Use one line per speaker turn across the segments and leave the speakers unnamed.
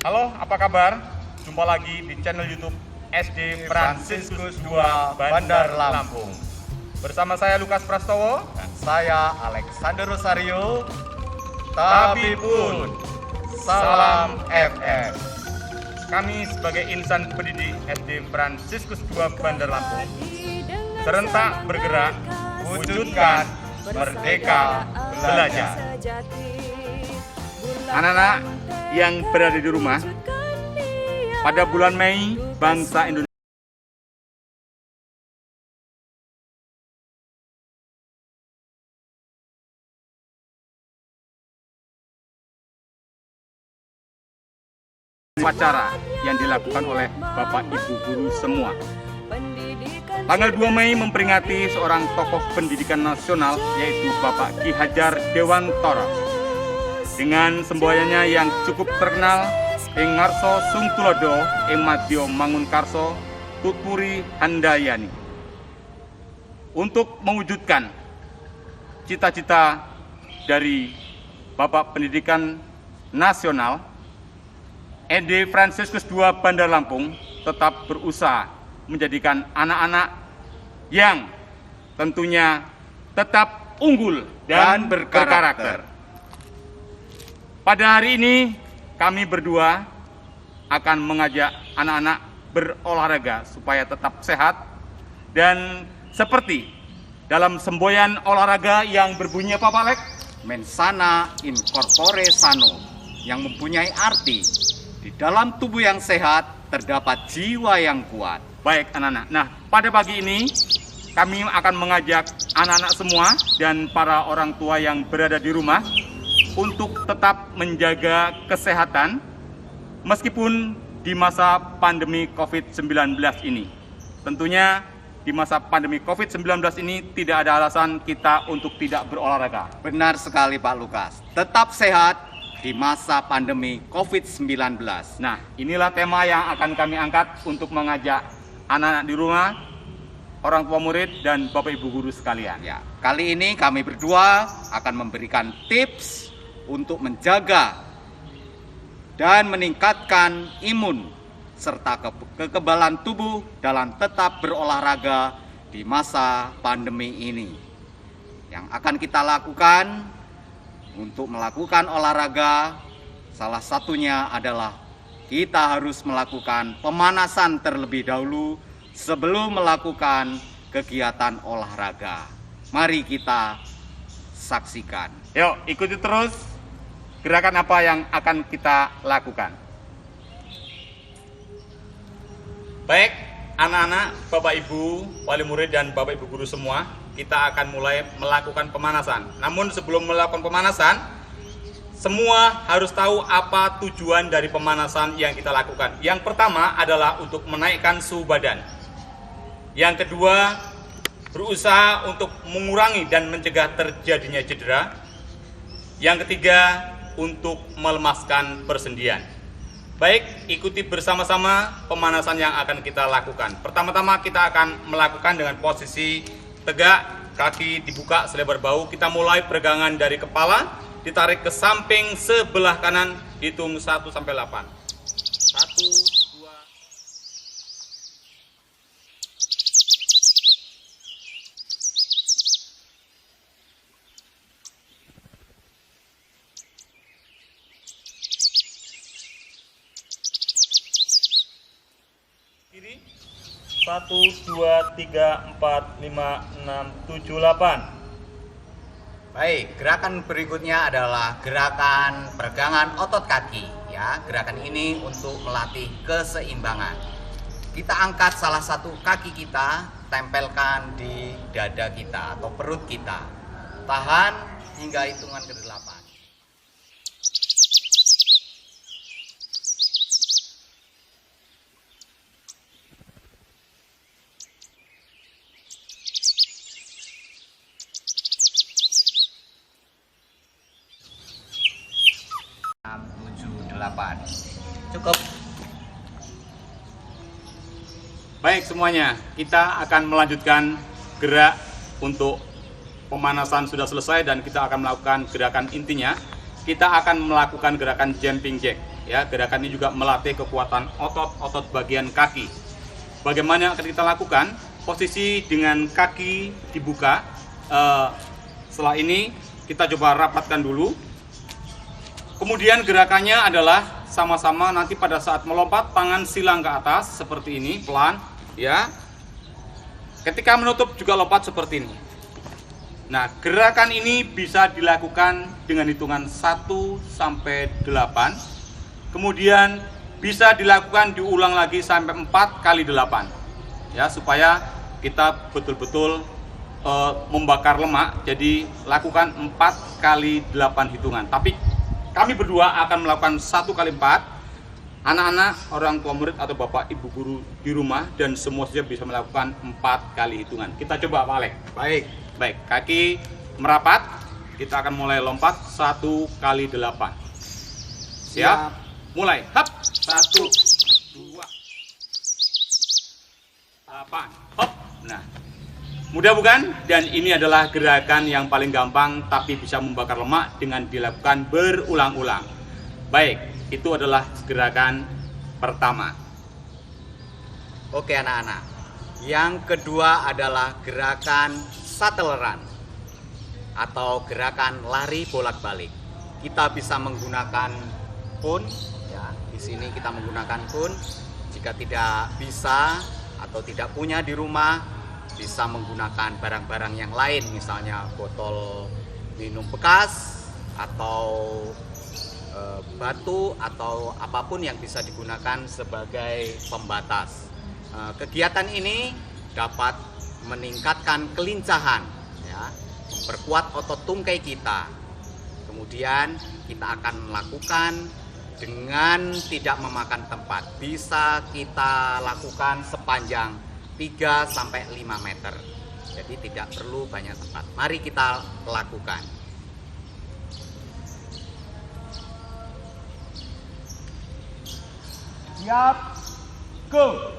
Halo, apa kabar? Jumpa lagi di channel YouTube SD Fransiskus II Bandar Lampung. Bersama saya Lukas Prastowo
Dan saya Alexander Rosario.
Tabipun.
Salam FM.
Kami sebagai insan pendidik SD Fransiskus II Bandar Lampung serentak bergerak wujudkan Merdeka Belajar. Anak-anak yang berada di rumah, pada bulan Mei bangsa Indonesia upacara yang dilakukan oleh Bapak Ibu guru semua. Tanggal 2 Mei memperingati seorang tokoh pendidikan nasional, yaitu Bapak Ki Hajar Dewantara. Dengan semboyannya yang cukup terkenal, Ing Ngarso Sung Tulodo, Ing Madya Mangunkarso, Tutpuri Handayani. Untuk mewujudkan cita-cita dari Bapak Pendidikan Nasional, SD Fransiskus II Bandar Lampung tetap berusaha menjadikan anak-anak yang tentunya tetap unggul dan berkarakter. Pada hari ini kami berdua akan mengajak anak-anak berolahraga supaya tetap sehat, dan seperti dalam semboyan olahraga yang berbunyi apa Pak Lek?
Mensana in corpore sano, yang mempunyai arti di dalam tubuh yang sehat terdapat jiwa yang kuat.
Baik anak-anak, nah pada pagi ini kami akan mengajak anak-anak semua dan para orang tua yang berada di rumah untuk tetap menjaga kesehatan meskipun di masa pandemi COVID-19 ini. Tentunya di masa pandemi COVID-19 ini tidak ada alasan kita untuk tidak berolahraga.
Benar sekali Pak Lukas, tetap sehat di masa pandemi COVID-19.
Nah, inilah tema yang akan kami angkat untuk mengajak anak-anak di rumah, orang tua murid, dan Bapak Ibu guru sekalian.
Ya, kali ini kami berdua akan memberikan tips untuk menjaga dan meningkatkan imun serta kekebalan tubuh dalam tetap berolahraga di masa pandemi ini. Yang akan kita lakukan untuk melakukan olahraga, salah satunya adalah kita harus melakukan pemanasan terlebih dahulu sebelum melakukan kegiatan olahraga. Mari kita saksikan.
Yuk, ikuti terus gerakan apa yang akan kita lakukan. Baik, anak-anak, Bapak Ibu, wali murid, dan Bapak Ibu guru semua, kita akan mulai melakukan pemanasan. Namun sebelum melakukan pemanasan, semua harus tahu apa tujuan dari pemanasan yang kita lakukan. Yang pertama adalah untuk menaikkan suhu badan. Yang kedua, berusaha untuk mengurangi dan mencegah terjadinya cedera. Yang ketiga, untuk melemaskan persendian. Baik, ikuti bersama-sama pemanasan yang akan kita lakukan. Pertama-tama kita akan melakukan dengan posisi tegak, kaki dibuka selebar bahu. Kita mulai peregangan dari kepala, ditarik ke samping sebelah kanan, hitung 1 sampai 8. 1, 2. Kiri 1, 2, 3, 4, 5, 6, 7, 8.
Baik, gerakan berikutnya adalah gerakan peregangan otot kaki. Ya, gerakan ini untuk melatih keseimbangan. Kita angkat salah satu kaki kita, tempelkan di dada kita atau perut kita. Tahan hingga hitungan ke-8. Cukup.
Baik semuanya, kita akan melanjutkan gerak untuk pemanasan sudah selesai dan kita akan melakukan gerakan intinya. Kita akan melakukan gerakan jumping jack. Ya, gerakan ini juga melatih kekuatan otot-otot bagian kaki. Bagaimana yang akan kita lakukan? Posisi dengan kaki dibuka. Setelah ini kita coba rapatkan dulu. Kemudian gerakannya adalah sama-sama nanti pada saat melompat tangan silang ke atas seperti ini, pelan, ya. Ketika menutup juga lompat seperti ini. Nah, gerakan ini bisa dilakukan dengan hitungan 1 sampai 8. Kemudian bisa dilakukan diulang lagi sampai 4 kali 8. Ya, supaya kita betul-betul membakar lemak. Jadi lakukan 4 kali 8 hitungan. Tapi kami berdua akan melakukan 1 kali 4. Anak-anak, orang tua murid atau bapak ibu guru di rumah dan semua saja bisa melakukan 4 kali hitungan. Kita coba Pak Alek. Baik, kaki merapat. Kita akan mulai lompat 1 kali 8. Siap? Mulai. Hop. 1, 2, 8. Hop. Nah, mudah bukan? Dan ini adalah gerakan yang paling gampang tapi bisa membakar lemak dengan dilakukan berulang-ulang. Baik, itu adalah gerakan pertama.
Oke anak-anak, yang kedua adalah gerakan shuttle run atau gerakan lari bolak-balik. Kita bisa menggunakan pun, ya. Di sini kita menggunakan pun. Jika tidak bisa atau tidak punya di rumah, bisa menggunakan barang-barang yang lain, misalnya botol minum bekas atau batu atau apapun yang bisa digunakan sebagai pembatas. Kegiatan ini dapat meningkatkan kelincahan, ya, memperkuat otot tungkai kita. Kemudian kita akan melakukan dengan tidak memakan tempat. Bisa kita lakukan sepanjang 3 sampai 5 meter. Jadi tidak perlu banyak tempat. Mari kita lakukan.
Siap, go.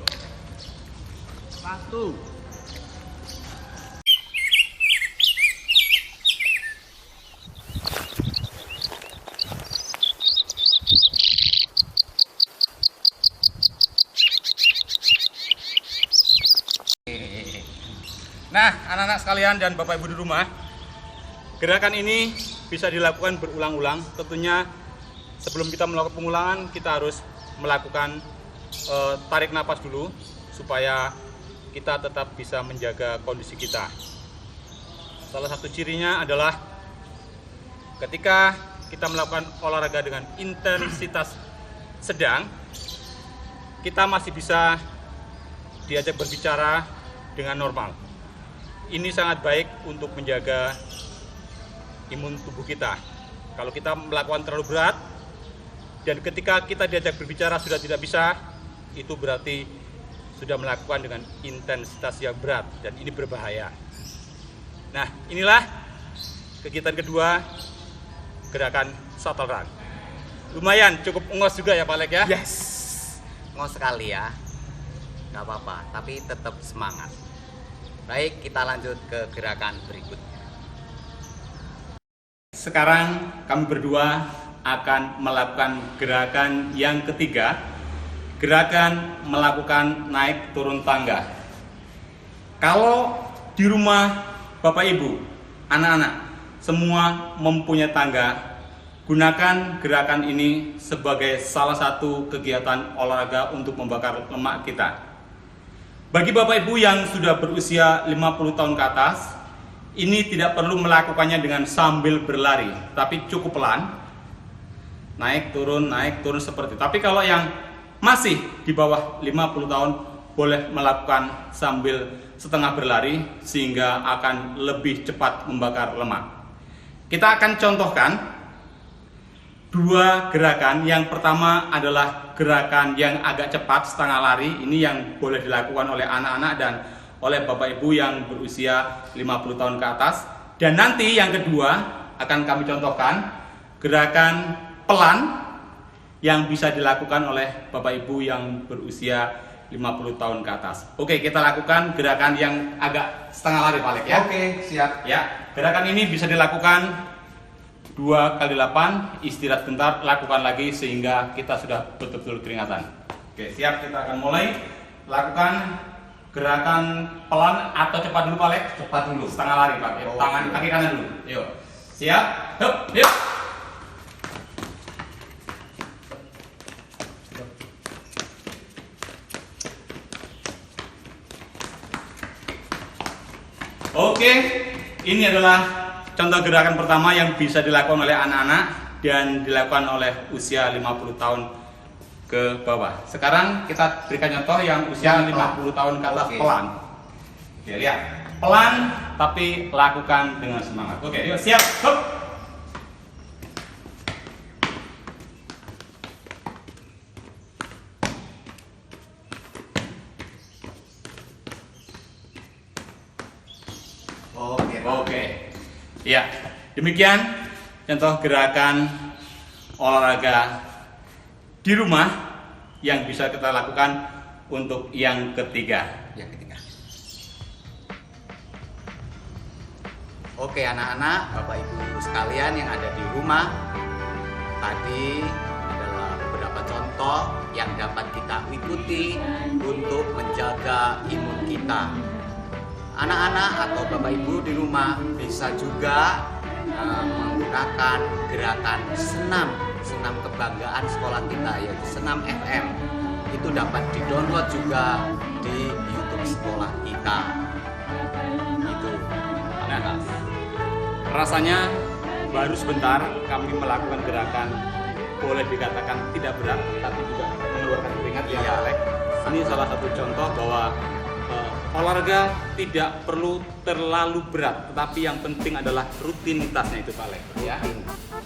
1.
Nah, anak-anak sekalian dan bapak ibu di rumah, gerakan ini bisa dilakukan berulang-ulang. Tentunya sebelum kita melakukan pengulangan, kita harus melakukan tarik napas dulu supaya kita tetap bisa menjaga kondisi kita. Salah satu cirinya adalah ketika kita melakukan olahraga dengan intensitas sedang, kita masih bisa diajak berbicara dengan normal. Ini sangat baik untuk menjaga imun tubuh kita. Kalau kita melakukan terlalu berat dan ketika kita diajak berbicara sudah tidak bisa, itu berarti sudah melakukan dengan intensitas yang berat dan ini berbahaya. Nah, inilah kegiatan kedua, gerakan shuttle run. Lumayan cukup ngos juga ya Pak Lek ya?
Yes, ngos sekali ya. Gak apa-apa, tapi tetap semangat. Baik, kita lanjut ke gerakan berikutnya.
Sekarang kami berdua akan melakukan gerakan yang ketiga, gerakan melakukan naik turun tangga. Kalau di rumah Bapak Ibu, anak-anak semua mempunyai tangga, gunakan gerakan ini sebagai salah satu kegiatan olahraga untuk membakar lemak kita. Bagi Bapak Ibu yang sudah berusia 50 tahun ke atas, ini tidak perlu melakukannya dengan sambil berlari, tapi cukup pelan. Naik turun seperti itu. Tapi kalau yang masih di bawah 50 tahun boleh melakukan sambil setengah berlari sehingga akan lebih cepat membakar lemak. Kita akan contohkan dua gerakan. Yang pertama adalah gerakan yang agak cepat setengah lari. Ini yang boleh dilakukan oleh anak-anak dan oleh Bapak Ibu yang berusia 50 tahun ke atas. Dan nanti yang kedua akan kami contohkan gerakan pelan yang bisa dilakukan oleh Bapak Ibu yang berusia 50 tahun ke atas. Oke, kita lakukan gerakan yang agak setengah lari Pak Lek ya.
Oke, siap.
Ya, gerakan ini bisa dilakukan 2 kali 8, istirahat bentar, lakukan lagi sehingga kita sudah betul-betul keringatan. Oke, siap, kita akan mulai. Lakukan gerakan pelan atau cepat dulu Pak Lek?
Cepat dulu.
Setengah lari Pak.
Oh,
Tangan
iya.
kaki kanan dulu. Yuk. Siap. Hup, yuk. Oke, ini adalah contoh gerakan pertama yang bisa dilakukan oleh anak-anak dan dilakukan oleh usia 50 tahun ke bawah. Sekarang kita berikan contoh yang usia
Yang
50 tahun ke atas
Oke.
pelan. Oke, lihat. Pelan tapi lakukan dengan semangat. Oke, yuk siap. Hup.
Oke, Pak.
Oke. Ya, demikian contoh gerakan olahraga di rumah yang bisa kita lakukan untuk yang ketiga.
Yang ketiga. Oke anak-anak, Bapak Ibu sekalian yang ada di rumah, tadi adalah beberapa contoh yang dapat kita ikuti untuk menjaga imun kita. Anak-anak atau Bapak Ibu di rumah bisa juga menggunakan gerakan senam kebanggaan sekolah kita, yaitu senam FM. Itu dapat di-download juga di YouTube sekolah kita. Itu.
Nah, rasanya baru sebentar kami melakukan gerakan boleh dikatakan tidak berat, tapi juga mengeluarkan keringat ya
Iya.
Pak Lek. Ini salah satu contoh bahwa olahraga tidak perlu terlalu berat, tetapi yang penting adalah rutinitasnya itu Pak Lek. Ya.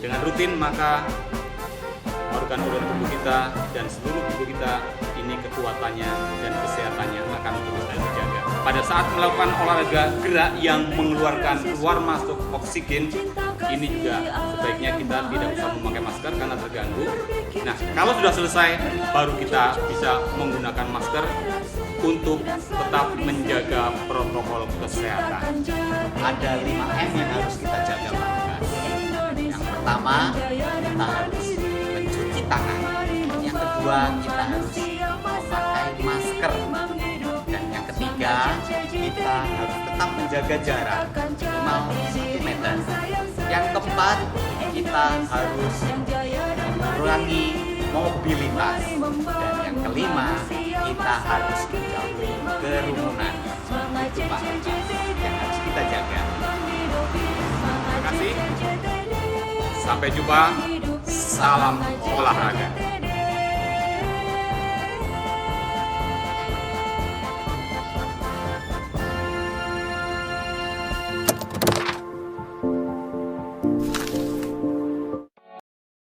Dengan rutin maka organ-organ tubuh kita dan seluruh tubuh kita ini kekuatannya dan kesehatannya akan terus terjaga. Pada saat melakukan olahraga gerak yang mengeluarkan keluar masuk oksigen, ini juga sebaiknya kita tidak usah memakai masker karena terganggu. Nah, kalau sudah selesai, baru kita bisa menggunakan masker untuk tetap menjaga protokol kesehatan.
Ada 5M yang harus kita jaga, Pak. Yang pertama, kita harus mencuci tangan. Yang kedua, kita harus memakai masker. Dan yang ketiga, kita harus tetap menjaga jarak minimal 1 meter. Yang keempat, kita harus mengurangi mobilitas. Dan yang kelima, kita harus menjauhi kerumunan. Itu Pak, yang harus kita jaga.
Terima kasih. Sampai jumpa. Salam olahraga.